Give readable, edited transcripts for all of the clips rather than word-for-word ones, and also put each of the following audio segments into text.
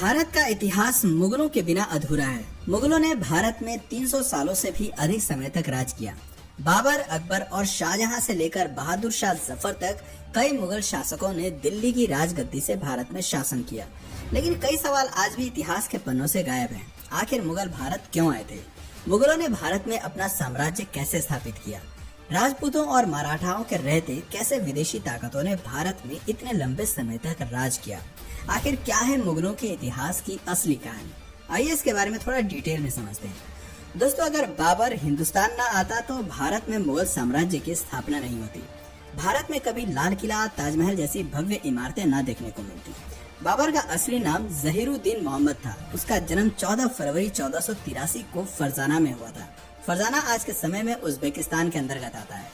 भारत का इतिहास मुगलों के बिना अधूरा है। मुगलों ने भारत में 300 सालों से भी अधिक समय तक राज किया। बाबर, अकबर और शाहजहां से लेकर बहादुर शाह जफर तक कई मुगल शासकों ने दिल्ली की राजगद्दी से भारत में शासन किया। लेकिन कई सवाल आज भी इतिहास के पन्नों से गायब हैं। आखिर मुगल भारत क्यों आए थे? मुगलों ने भारत में अपना साम्राज्य कैसे स्थापित किया? राजपूतों और मराठाओं के रहते कैसे विदेशी ताकतों ने भारत में इतने लंबे समय तक राज किया? आखिर क्या है मुगलों के इतिहास की असली कहानी? आइए इसके बारे में थोड़ा डिटेल में समझते हैं। दोस्तों, अगर बाबर हिंदुस्तान न आता तो भारत में मुगल साम्राज्य की स्थापना नहीं होती। भारत में कभी लाल किला, ताजमहल जैसी भव्य इमारतें न देखने को मिलती। बाबर का असली नाम जहीरुद्दीन मोहम्मद था। उसका जन्म 14 फरवरी 1483 को फरजाना में हुआ था। फरजाना आज के समय में उज्बेकिस्तान के अंतर्गत आता है।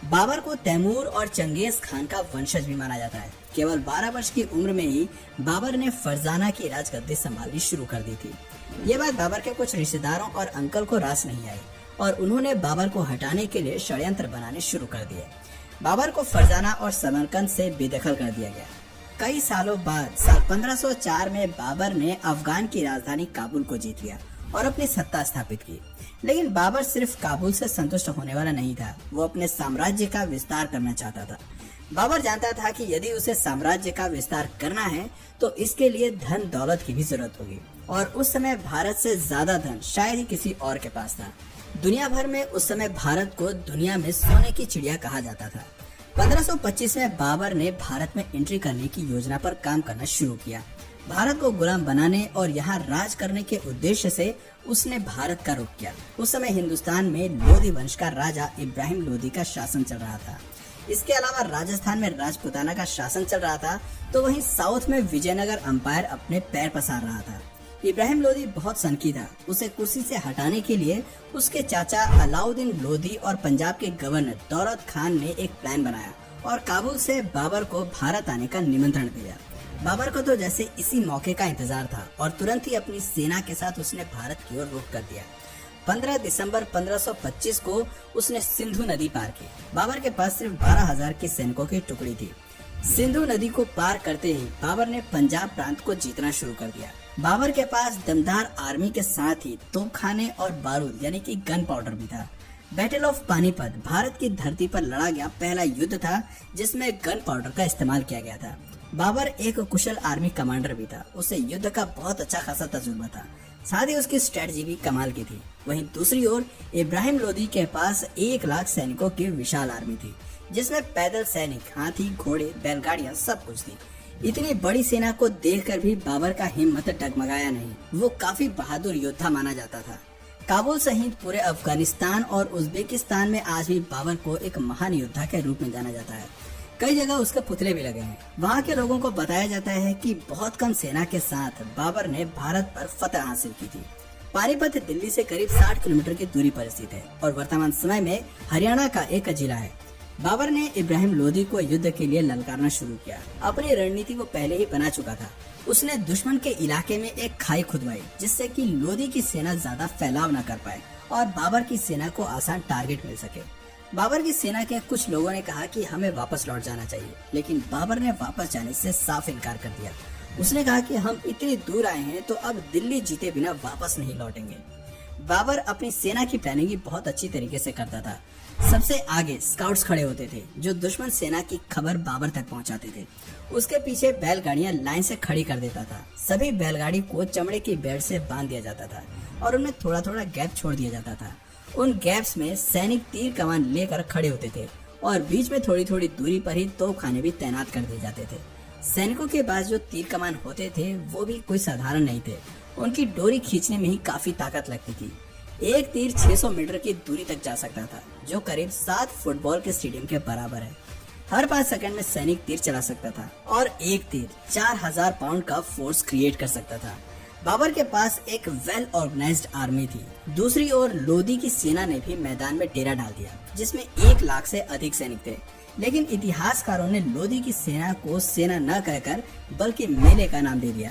बाबर को तैमूर और चंगेज खान का वंशज भी माना जाता है। केवल 12 वर्ष की उम्र में ही बाबर ने फरजाना की राजगद्दी संभालनी शुरू कर दी थी। ये बात बाबर के कुछ रिश्तेदारों और अंकल को रास नहीं आई और उन्होंने बाबर को हटाने के लिए षड्यंत्र बनाने शुरू कर दिए। बाबर को फरजाना और समरकंद से बेदखल कर दिया गया। कई सालों बाद साल 1504 में बाबर ने अफगान की राजधानी काबुल को जीत लिया और अपनी सत्ता स्थापित की। लेकिन बाबर सिर्फ काबुल से संतुष्ट होने वाला नहीं था, वो अपने साम्राज्य का विस्तार करना चाहता था। बाबर जानता था कि यदि उसे साम्राज्य का विस्तार करना है तो इसके लिए धन दौलत की भी जरूरत होगी और उस समय भारत से ज्यादा धन शायद ही किसी और के पास था। दुनिया भर में उस समय भारत को दुनिया में सोने की चिड़िया कहा जाता था। 1525 में बाबर ने भारत में एंट्री करने की योजना पर काम करना शुरू किया। भारत को गुलाम बनाने और यहाँ राज करने के उद्देश्य से उसने भारत का रुख किया। उस समय हिंदुस्तान में लोधी वंश का राजा इब्राहिम लोधी का शासन चल रहा था। इसके अलावा राजस्थान में राजपुताना का शासन चल रहा था, तो वहीं साउथ में विजयनगर अंपायर अपने पैर पसार रहा था। इब्राहिम लोधी बहुत सनकी था। उसे कुर्सी से हटाने के लिए उसके चाचा अलाउद्दीन लोधी और पंजाब के गवर्नर दौलत खान ने एक प्लान बनाया और काबुल से बाबर को भारत आने का निमंत्रण दिया। बाबर को तो जैसे इसी मौके का इंतजार था और तुरंत ही अपनी सेना के साथ उसने भारत की ओर रुख कर दिया। 15 दिसंबर 1525 को उसने सिंधु नदी पार की। बाबर के पास सिर्फ 12,000 के सैनिकों की टुकड़ी थी। सिंधु नदी को पार करते ही बाबर ने पंजाब प्रांत को जीतना शुरू कर दिया। बाबर के पास दमदार आर्मी के साथ ही तोपखाने और बारूद यानी कि गन पाउडर भी था। बैटल ऑफ पानीपत भारत की धरती पर लड़ा गया पहला युद्ध था जिसमें गन पाउडर का इस्तेमाल किया गया था। बाबर एक कुशल आर्मी कमांडर भी था। उसे युद्ध का बहुत अच्छा खासा तजुर्बा था, साथ ही उसकी स्ट्रेटजी भी कमाल की थी। वहीं दूसरी ओर इब्राहिम लोधी के पास 1 लाख सैनिकों की विशाल आर्मी थी, जिसमें पैदल सैनिक, हाथी, घोड़े, बैलगाड़ियां सब कुछ थी। इतनी बड़ी सेना को देखकर भी बाबर का हिम्मत डगमगाया नहीं। वो काफी बहादुर योद्धा माना जाता था। काबुल सहित पूरे अफगानिस्तान और उज्बेकिस्तान में आज भी बाबर को एक महान योद्धा के रूप में जाना जाता है। कई जगह उसके पुतले भी लगे हैं। वहाँ के लोगों को बताया जाता है कि बहुत कम सेना के साथ बाबर ने भारत पर फतह हासिल की थी। पानीपत दिल्ली से करीब 60 किलोमीटर की दूरी पर स्थित है और वर्तमान समय में हरियाणा का एक जिला है। बाबर ने इब्राहिम लोधी को युद्ध के लिए ललकारना शुरू किया। अपनी रणनीति वो पहले ही बना चुका था। उसने दुश्मन के इलाके में एक खाई खुदवाई जिससे कि लोधी की सेना ज्यादा फैलाव न कर पाए और बाबर की सेना को आसान टारगेट मिल सके। बाबर की सेना के कुछ लोगों ने कहा कि हमें वापस लौट जाना चाहिए, लेकिन बाबर ने वापस जाने से साफ इनकार कर दिया। उसने कहा कि हम इतनी दूर आए हैं तो अब दिल्ली जीते बिना वापस नहीं लौटेंगे। बाबर अपनी सेना की प्लानिंग बहुत अच्छी तरीके से करता था। सबसे आगे स्काउट्स खड़े होते थे जो दुश्मन सेना की खबर बाबर तक पहुंचाते थे। उसके पीछे बैलगाड़ियां लाइन से खड़ी कर देता था। सभी बैलगाड़ी को चमड़े की बेल्ट से बांध दिया जाता था और उनमें थोड़ा थोड़ा गैप छोड़ दिया जाता था। उन गैप्स में सैनिक तीर कमान लेकर खड़े होते थे और बीच में थोड़ी थोड़ी दूरी पर ही तोपखाने भी तैनात कर दिए जाते थे। सैनिकों के पास जो तीर कमान होते थे वो भी कोई साधारण नहीं थे। उनकी डोरी खींचने में ही काफी ताकत लगती थी। एक तीर 600 मीटर की दूरी तक जा सकता था, जो करीब 7 फुटबॉल के स्टेडियम के बराबर है। हर 5 सेकंड में सैनिक तीर चला सकता था और एक तीर 4000 पाउंड का फोर्स क्रिएट कर सकता था। बाबर के पास एक वेल ऑर्गेनाइज्ड आर्मी थी। दूसरी ओर लोधी की सेना ने भी मैदान में डेरा डाल दिया, जिसमें 1 लाख से अधिक सैनिक थे। लेकिन इतिहासकारों ने लोधी की सेना को सेना न कहकर बल्कि मेले का नाम दे दिया।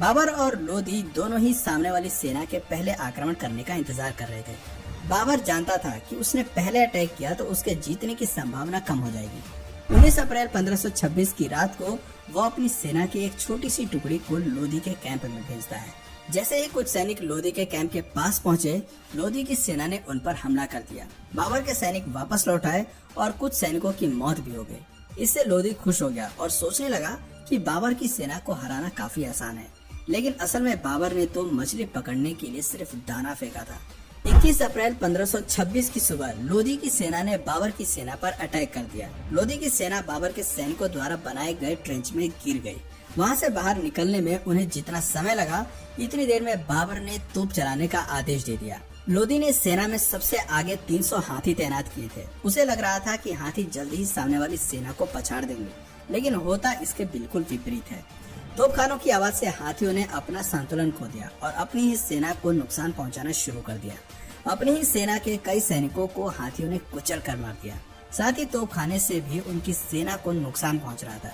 बाबर और लोधी दोनों ही सामने वाली सेना के पहले आक्रमण करने का इंतजार कर रहे थे। बाबर जानता था कि उसने पहले अटैक किया तो उसके जीतने की संभावना कम हो जाएगी। 19 अप्रैल 1526 की रात को वो अपनी सेना की एक छोटी सी टुकड़ी को लोधी के कैंप में भेजता है। जैसे ही कुछ सैनिक लोधी के कैंप के पास पहुंचे, लोधी की सेना ने उन पर हमला कर दिया। बाबर के सैनिक वापस लौट आए और कुछ सैनिकों की मौत भी हो गई। इससे लोधी खुश हो गया और सोचने लगा कि बाबर की सेना को हराना काफी आसान है। लेकिन असल में बाबर ने तो मछली पकड़ने के लिए सिर्फ दाना फेंका था। 21 अप्रैल 1526 की सुबह लोधी की सेना ने बाबर की सेना पर अटैक कर दिया। लोधी की सेना बाबर के सैनिकों द्वारा बनाए गए ट्रेंच में गिर गई। वहां से बाहर निकलने में उन्हें जितना समय लगा, इतनी देर में बाबर ने तोप चलाने का आदेश दे दिया। लोधी ने सेना में सबसे आगे 300 हाथी तैनात किए थे। उसे लग रहा था कि हाथी जल्दी ही सामने वाली सेना को पछाड़ देंगे, लेकिन होता इसके बिल्कुल विपरीत है। तोपखानों की आवाज से हाथियों ने अपना संतुलन खो दिया और अपनी ही सेना को नुकसान पहुंचाना शुरू कर दिया। अपनी ही सेना के कई सैनिकों को हाथियों ने कुचल कर मार दिया। साथ ही तोपखाने से भी उनकी सेना को नुकसान पहुंच रहा था।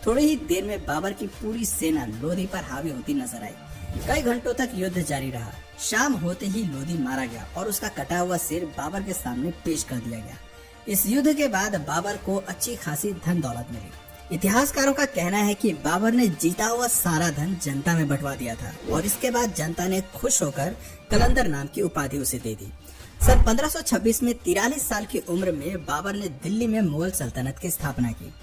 थोड़ी ही देर में बाबर की पूरी सेना लोधी पर हावी होती नजर आई। कई घंटों तक युद्ध जारी रहा। शाम होते ही लोधी मारा गया और उसका कटा हुआ सिर बाबर के सामने पेश कर दिया गया। इस युद्ध के बाद बाबर को अच्छी खासी धन दौलत मिली। इतिहासकारों का कहना है कि बाबर ने जीता हुआ सारा धन जनता में बंटवा दिया था और इसके बाद जनता ने खुश होकर कलंदर नाम की उपाधि उसे दे दी। सन 1526 में 43 साल की उम्र में बाबर ने दिल्ली में मुगल सल्तनत की स्थापना की।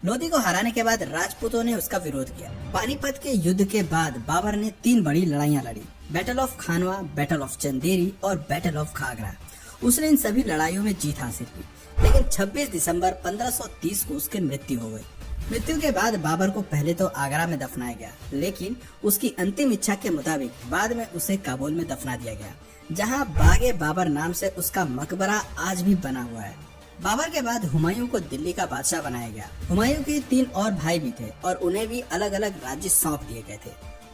लोधी को हराने के बाद राजपूतों ने उसका विरोध किया। पानीपत के युद्ध के बाद बाबर ने 3 बड़ी लड़ाइयां लड़ी, battle of Khanwa, battle of Chanderi और बैटल ऑफ खागरा। उसने इन सभी लड़ाइयों में जीत हासिल की, लेकिन 26 दिसंबर 1530 को उसकी मृत्यु हो गई। मृत्यु के बाद बाबर को पहले तो आगरा में दफनाया गया, लेकिन उसकी अंतिम इच्छा के मुताबिक बाद में उसे काबुल में दफना दिया गया, जहां बागे बाबर नाम से उसका मकबरा आज भी बना हुआ है। बाबर के बाद हुमायूं को दिल्ली का बादशाह बनाया गया। हुमायूं के 3 और भाई भी थे और उन्हें भी अलग अलग राज्य सौंप दिए गए थे।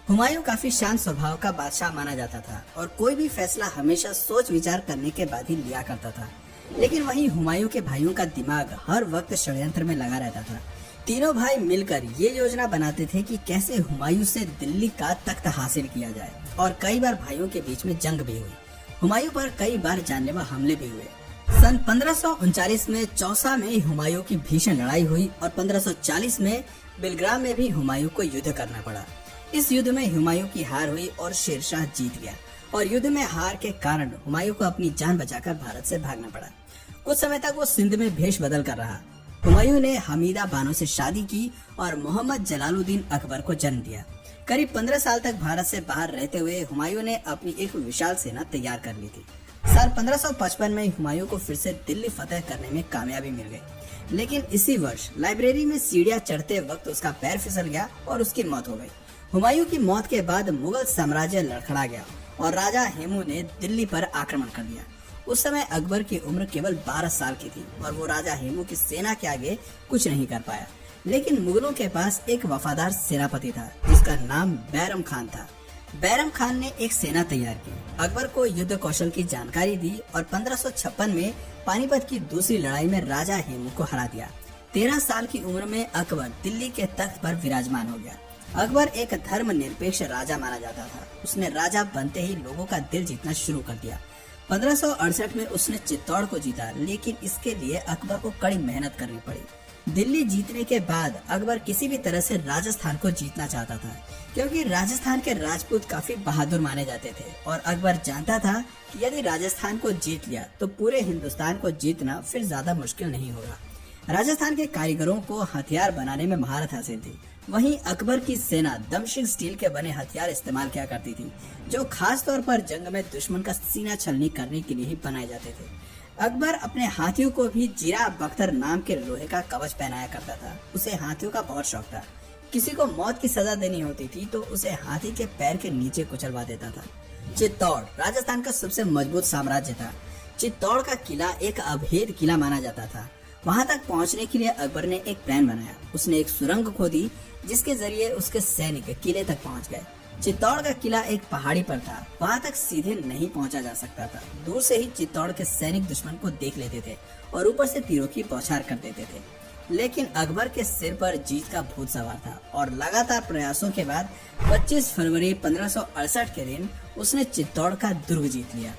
हुमायूं काफी शांत स्वभाव का बादशाह माना जाता था और कोई भी फैसला हमेशा सोच विचार करने के बाद ही लिया करता था। लेकिन वहीं हुमायूं के भाइयों का दिमाग हर वक्त षड्यंत्र में लगा रहता था। तीनों भाई मिलकर ये योजना बनाते थे कि कैसे हुमायूं से दिल्ली का तख्त हासिल किया जाए और कई बार भाइयों के बीच में जंग भी हुई। हुमायूं पर कई बार जानलेवा हमले भी हुए। सन 1539 में चौसा में हुमायूं की भीषण लड़ाई हुई और 1540 में बिलग्राम में भी हुमायूं को युद्ध करना पड़ा। इस युद्ध में हुमायूं की हार हुई और शेरशाह जीत गया और युद्ध में हार के कारण हुमायूं को अपनी जान बचाकर भारत से भागना पड़ा। कुछ समय तक वो सिंध में भेष बदल कर रहा। हुमायूं ने हमीदा बानो से शादी की और मोहम्मद जलालुद्दीन अकबर को जन्म दिया। करीब 15 साल तक भारत से बाहर रहते हुए हुमायूं ने अपनी एक विशाल सेना तैयार कर ली थी। साल 1555 में हुमायूं को फिर से दिल्ली फतेह करने में कामयाबी मिल गई, लेकिन इसी वर्ष लाइब्रेरी में सीढ़ियां चढ़ते वक्त उसका पैर फिसल गया और उसकी मौत हो गई। हुमायूं की मौत के बाद मुगल साम्राज्य लड़खड़ा गया और राजा हेमू ने दिल्ली पर आक्रमण कर दिया। उस समय अकबर की उम्र केवल 12 साल की थी और वो राजा हेमू की सेना के आगे कुछ नहीं कर पाया। लेकिन मुगलों के पास एक वफादार सेनापति था जिसका नाम बैरम खान था। बैरम खान ने एक सेना तैयार की, अकबर को युद्ध कौशल की जानकारी दी और 1556 में पानीपत की दूसरी लड़ाई में राजा हेमू को हरा दिया। 13 साल की उम्र में अकबर दिल्ली के तख्त पर विराजमान हो गया। अकबर एक धर्मनिरपेक्ष राजा माना जाता था। उसने राजा बनते ही लोगों का दिल जीतना शुरू कर दिया। 1568 में उसने चित्तौड़ को जीता, लेकिन इसके लिए अकबर को कड़ी मेहनत करनी पड़ी। दिल्ली जीतने के बाद अकबर किसी भी तरह से राजस्थान को जीतना चाहता था, क्योंकि राजस्थान के राजपूत काफी बहादुर माने जाते थे और अकबर जानता था कि यदि राजस्थान को जीत लिया तो पूरे हिंदुस्तान को जीतना फिर ज्यादा मुश्किल नहीं होगा। राजस्थान के कारीगरों को हथियार बनाने में महारत हासिल थी। वहीं अकबर की सेना दमशिक स्टील के बने हथियार इस्तेमाल किया करती थी, जो खास तौर पर जंग में दुश्मन का सीना छलनी करने के लिए ही बनाए जाते थे। अकबर अपने हाथियों को भी जीरा बख्तर नाम के लोहे का कवच पहनाया करता था। उसे हाथियों का बहुत शौक था। किसी को मौत की सजा देनी होती थी तो उसे हाथी के पैर के नीचे कुचलवा देता था। चित्तौड़ राजस्थान का सबसे मजबूत साम्राज्य था। चित्तौड़ का किला एक अभेद किला माना जाता था। वहां तक पहुंचने के लिए अकबर ने एक प्लान बनाया। उसने एक सुरंग खोदी जिसके जरिए उसके सैनिक किले तक पहुंच गए। चित्तौड़ का किला एक पहाड़ी पर था, वहां तक सीधे नहीं पहुंचा जा सकता था। दूर से ही चित्तौड़ के सैनिक दुश्मन को देख लेते थे और ऊपर से तीरों की बौछार कर देते थे। लेकिन अकबर के सिर पर जीत का भूत सवार था और लगातार प्रयासों के बाद 25 फरवरी 1568 के दिन उसने चित्तौड़ का दुर्ग जीत लिया।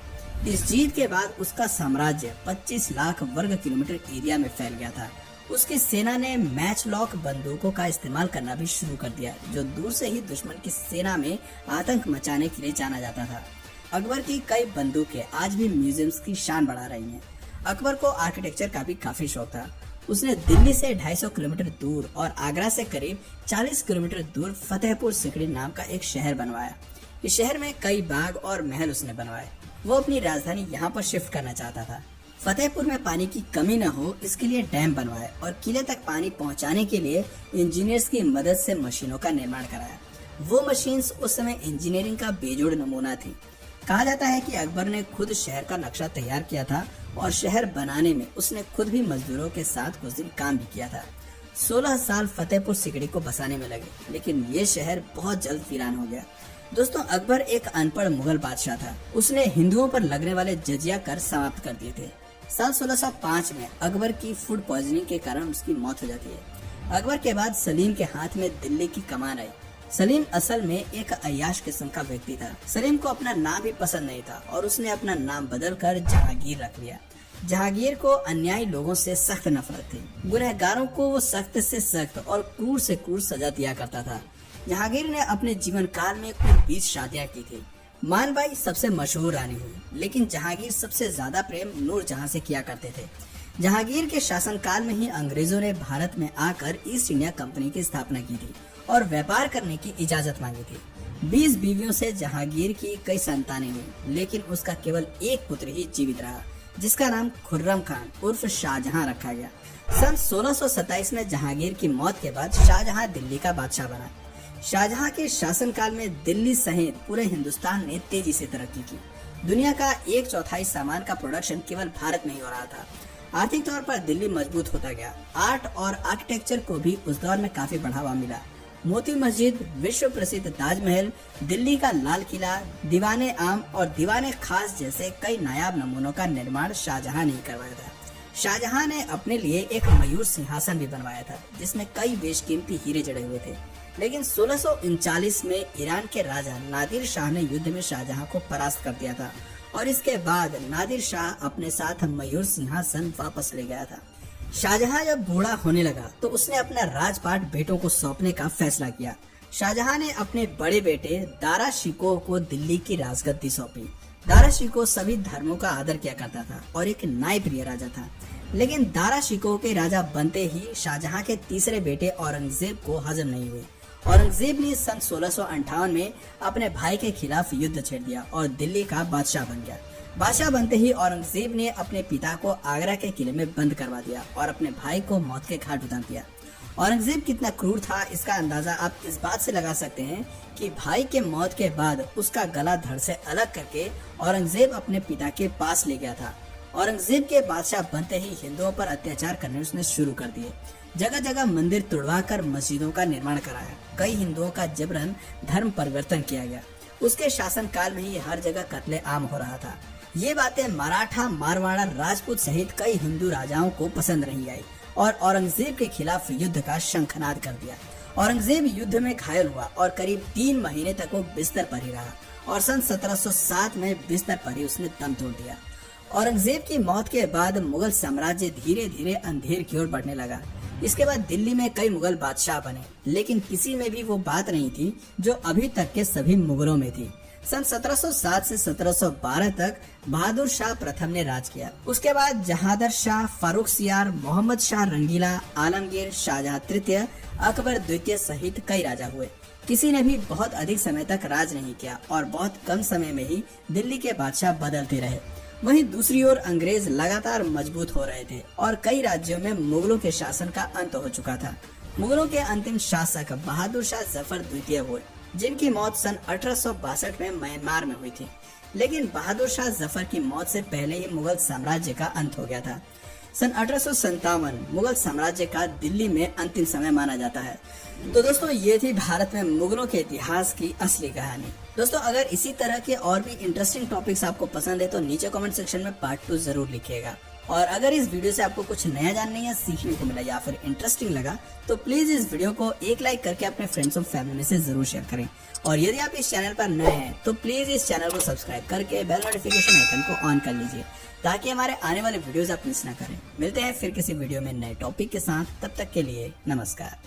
इस जीत के बाद उसका साम्राज्य 25 लाख वर्ग किलोमीटर एरिया में फैल गया था उसकी सेना ने मैच लॉक बंदूकों का इस्तेमाल करना भी शुरू कर दिया, जो दूर से ही दुश्मन की सेना में आतंक मचाने के लिए जाना जाता था। अकबर की कई बंदूकें आज भी म्यूजियम्स की शान बढ़ा रही हैं। अकबर को आर्किटेक्चर का भी काफी शौक था। उसने दिल्ली से 250 किलोमीटर दूर और आगरा से करीब 40 किलोमीटर दूर फतेहपुर सिकड़ी नाम का एक शहर बनवाया। इस शहर में कई बाग और महल उसने बनवाए। वो अपनी राजधानी यहाँ पर शिफ्ट करना चाहता था। फतेहपुर में पानी की कमी न हो, इसके लिए डैम बनवाए और किले तक पानी पहुँचाने के लिए इंजीनियर्स की मदद से मशीनों का निर्माण कराया। वो मशीन्स उस समय इंजीनियरिंग का बेजोड़ नमूना थी। कहा जाता है कि अकबर ने खुद शहर का नक्शा तैयार किया था और शहर बनाने में उसने खुद भी मजदूरों के साथ कुछ दिन काम भी किया था। 16 साल फतेहपुर सिकड़ी को बसाने में लगे, लेकिन ये शहर बहुत जल्द वीरान हो गया। दोस्तों, अकबर एक अनपढ़ मुगल बादशाह था। उसने हिंदुओं पर लगने वाले जजिया कर समाप्त कर दिए थे। साल 1605 में अकबर की फूड पॉइजनिंग के कारण उसकी मौत हो जाती है। अकबर के बाद सलीम के हाथ में दिल्ली की कमान आई। सलीम असल में एक अय्याश किस्म का व्यक्ति था। सलीम को अपना नाम भी पसंद नहीं था और उसने अपना नाम बदलकर जहांगीर रख लिया। जहांगीर को अन्यायी लोगों से सख्त नफरत थी। गुनहगारों को वो सख्त से सख्त और क्रूर से क्रूर सजा दिया करता था। जहांगीर ने अपने जीवन काल में कुल 20 शादियां की थी। मानबाई सबसे मशहूर रानी हुई, लेकिन जहांगीर सबसे ज्यादा प्रेम नूरजहां से किया करते थे। जहांगीर के शासनकाल में ही अंग्रेजों ने भारत में आकर ईस्ट इंडिया कंपनी की स्थापना की थी और व्यापार करने की इजाजत मांगी थी। 20 बीवियों से जहांगीर की कई संतानें हुई, लेकिन उसका केवल एक पुत्र ही जीवित रहा, जिसका नाम खुर्रम खान उर्फ शाहजहां रखा गया। सन 1627 में जहांगीर की मौत के बाद शाहजहां दिल्ली का बादशाह बना। शाहजहां के शासनकाल में दिल्ली सहित पूरे हिंदुस्तान ने तेजी से तरक्की की। दुनिया का 1/4 सामान का प्रोडक्शन केवल भारत में ही हो रहा था। आर्थिक तौर पर दिल्ली मजबूत होता गया। आर्ट और आर्किटेक्चर को भी उस दौर में काफी बढ़ावा मिला। मोती मस्जिद, विश्व प्रसिद्ध ताजमहल, दिल्ली का लाल किला, दीवाने आम और दीवाने खास जैसे कई नायाब नमूनों का निर्माण शाहजहां ने करवाया था। शाहजहां ने अपने लिए एक मयूर सिंहासन भी बनवाया था, जिसमें कई बेशकीमती हीरे जड़े हुए थे। लेकिन 1639 में ईरान के राजा नादिर शाह ने युद्ध में शाहजहां को परास्त कर दिया था और इसके बाद नादिर शाह अपने साथ मयूर सिंहासन वापस ले गया था। शाहजहां जब बूढ़ा होने लगा तो उसने अपना राजपाट बेटों को सौंपने का फैसला किया। शाहजहां ने अपने बड़े बेटे दारा शिकोह को दिल्ली की राजगद्दी सौंपी। दारा शिकोह सभी धर्मों का आदर किया करता था और एक न्यायप्रिय राजा था, लेकिन दारा शिकोह के राजा बनते ही शाहजहां के तीसरे बेटे औरंगजेब को हजम नहीं हुई। औरंगजेब ने सन 1658 में अपने भाई के खिलाफ युद्ध छेड़ दिया और दिल्ली का बादशाह बन गया। बादशाह बनते ही औरंगजेब ने अपने पिता को आगरा के किले में बंद करवा दिया और अपने भाई को मौत के घाट उतार दिया। औरंगजेब कितना क्रूर था, इसका अंदाजा आप इस बात से लगा सकते हैं कि भाई के मौत के बाद उसका गला धड़ से अलग करके औरंगजेब अपने पिता के पास ले गया था। औरंगजेब के बादशाह बनते ही हिंदुओं पर अत्याचार करने उसने शुरू कर दिए। जगह जगह मंदिर तुड़वाकर मस्जिदों का निर्माण कराया। कई हिंदुओं का जबरन धर्म परिवर्तन किया गया। उसके शासनकाल में ही हर जगह कत्ले आम हो रहा था। ये बातें मराठा, मारवाड़ा, राजपूत सहित कई हिंदू राजाओं को पसंद नहीं आई और औरंगजेब के खिलाफ युद्ध का शंखनाद कर दिया। औरंगजेब युद्ध में घायल हुआ और करीब 3 महीने तक वो बिस्तर पर ही रहा और सन 1707 में बिस्तर पर ही उसने दम तोड़ दिया। औरंगजेब की मौत के बाद मुगल साम्राज्य धीरे धीरे अंधेर की ओर बढ़ने लगा। इसके बाद दिल्ली में कई मुगल बादशाह बने, लेकिन किसी में भी वो बात नहीं थी जो अभी तक के सभी मुगलों में थी। सन 1707 से 1712 तक बहादुर शाह प्रथम ने राज किया। उसके बाद जहादर शाह, फारूक सियार, मोहम्मद शाह रंगीला, आलमगीर, शाहजहां तृतीय, अकबर द्वितीय सहित कई राजा हुए। किसी ने भी बहुत अधिक समय तक राज नहीं किया और बहुत कम समय में ही दिल्ली के बादशाह बदलते रहे। वहीं दूसरी ओर अंग्रेज लगातार मजबूत हो रहे थे और कई राज्यों में मुगलों के शासन का अंत हो चुका था। मुगलों के अंतिम शासक बहादुर शाह जफर द्वितीय हुए, जिनकी मौत सन 1862 में म्यांमार में हुई थी। लेकिन बहादुर शाह जफर की मौत से पहले ही मुगल साम्राज्य का अंत हो गया था। सन 1857 मुगल साम्राज्य का दिल्ली में अंतिम समय माना जाता है। तो दोस्तों, ये थी भारत में मुगलों के इतिहास की असली कहानी। दोस्तों, अगर इसी तरह के और भी इंटरेस्टिंग टॉपिक्स आपको पसंद है तो नीचे कमेंट सेक्शन में पार्ट 2 जरूर लिखिएगा। और अगर इस वीडियो से आपको कुछ नया जानने या सीखने को मिला या फिर इंटरेस्टिंग लगा तो प्लीज इस वीडियो को एक लाइक करके अपने फ्रेंड्स और फैमिली से जरूर शेयर करें। और यदि आप इस चैनल पर नए हैं तो प्लीज इस चैनल को सब्सक्राइब करके बेल नोटिफिकेशन आइकन को ऑन कर लीजिए ताकि हमारे आने वाले वीडियोस आप मिस ना करें। मिलते हैं फिर किसी वीडियो में नए टॉपिक के साथ, तब तक के लिए नमस्कार।